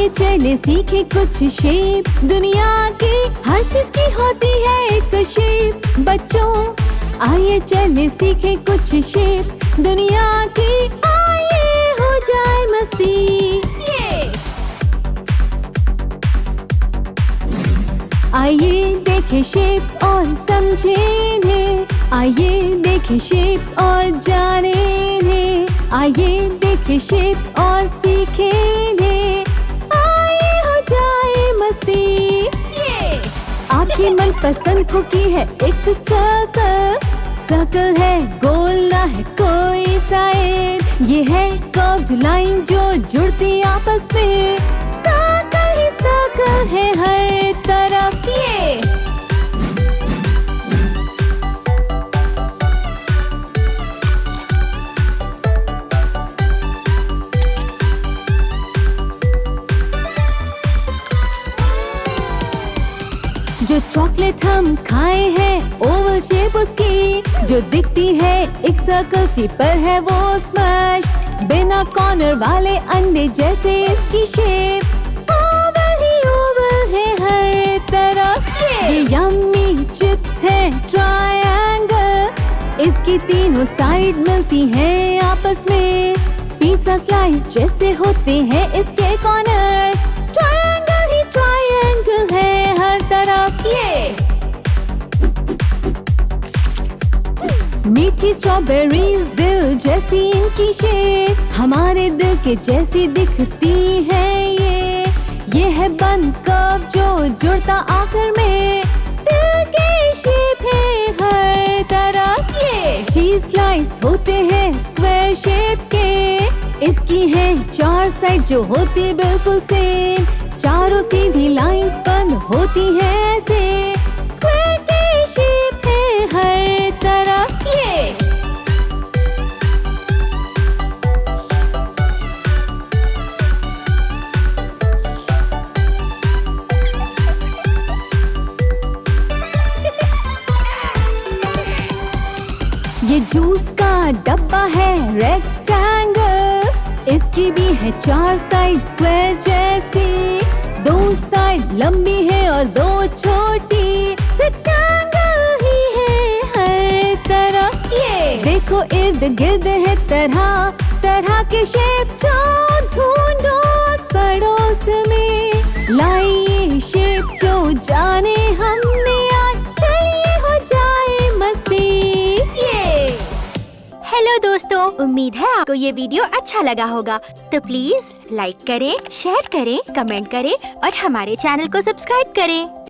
आइए चले सीखे कुछ शेप, दुनिया की हर चीज की होती है एक शेप। बच्चों आइए चले सीखे कुछ शेप्स दुनिया की, आइए हो जाए मस्ती ये। आइए देखें शेप्स और समझें इन्हें, आइए देखें शेप्स और जानें इन्हें, आइए देखें शेप्स और सीखें इन्हें, आइए हो जाए मस्ती ये। आपकी मनपसंद कुकी है एक सर्कल, सर्कल है गोल ना है कोई साइड, ये है कर्व्ड लाइन जो जुड़ती आपस में, सर्कल ही सर्कल है हर तरफ ये। जो चॉकलेट हम खाए हैं ओवल शेप उसकी, जो दिखती है एक सर्कल सी पर है वो स्मैश, बिना कॉर्नर वाले अंडे जैसे इसकी शेप, ओवल ही ओवल है हर तरफ ये। यम्मी चिप्स है ट्रायंगल, इसकी तीनों साइड मिलती हैं आपस में, पिज़्ज़ा स्लाइस जैसे होते हैं इसके कॉर्नर, ट्रायंगल ही ट्रायंगल है हर तरफ ये। मीठी स्ट्रॉबेरीज दिल जैसी इनकी शेप, हमारे दिल के जैसी दिखती है ये है बन कर्व जो जुड़ता आखिर में, दिल के शेप है हर तरफ ये। चीज स्लाइस होते हैं स्क्वायर शेप के, इसकी है चार साइड जो होती बिल्कुल सेम, चारों सीधी लाइंस बंद होती हैं ऐसे, स्क्वायर की शेप है हर तरफ ये। ये जूस का डब्बा है रेक्टेंगल, इसकी भी है चार साइड स्क्वायर जैसी, दो साइड लंबी है और दो छोटी, रेक्टेंगल ही है हर तरफ ये। देखो इर्द गिर्द है तरह तरह के शेप, जो ढूंढो पड़ोस में, लाइए शेप जो जाने हमने आज, चलिए हो जाए मस्ती ये। हेलो दोस्तों, उम्मीद है आपको ये वीडियो अच्छा लगा होगा, तो प्लीज लाइक करें, शेयर करें, कमेंट करें और हमारे चैनल को सब्सक्राइब करें।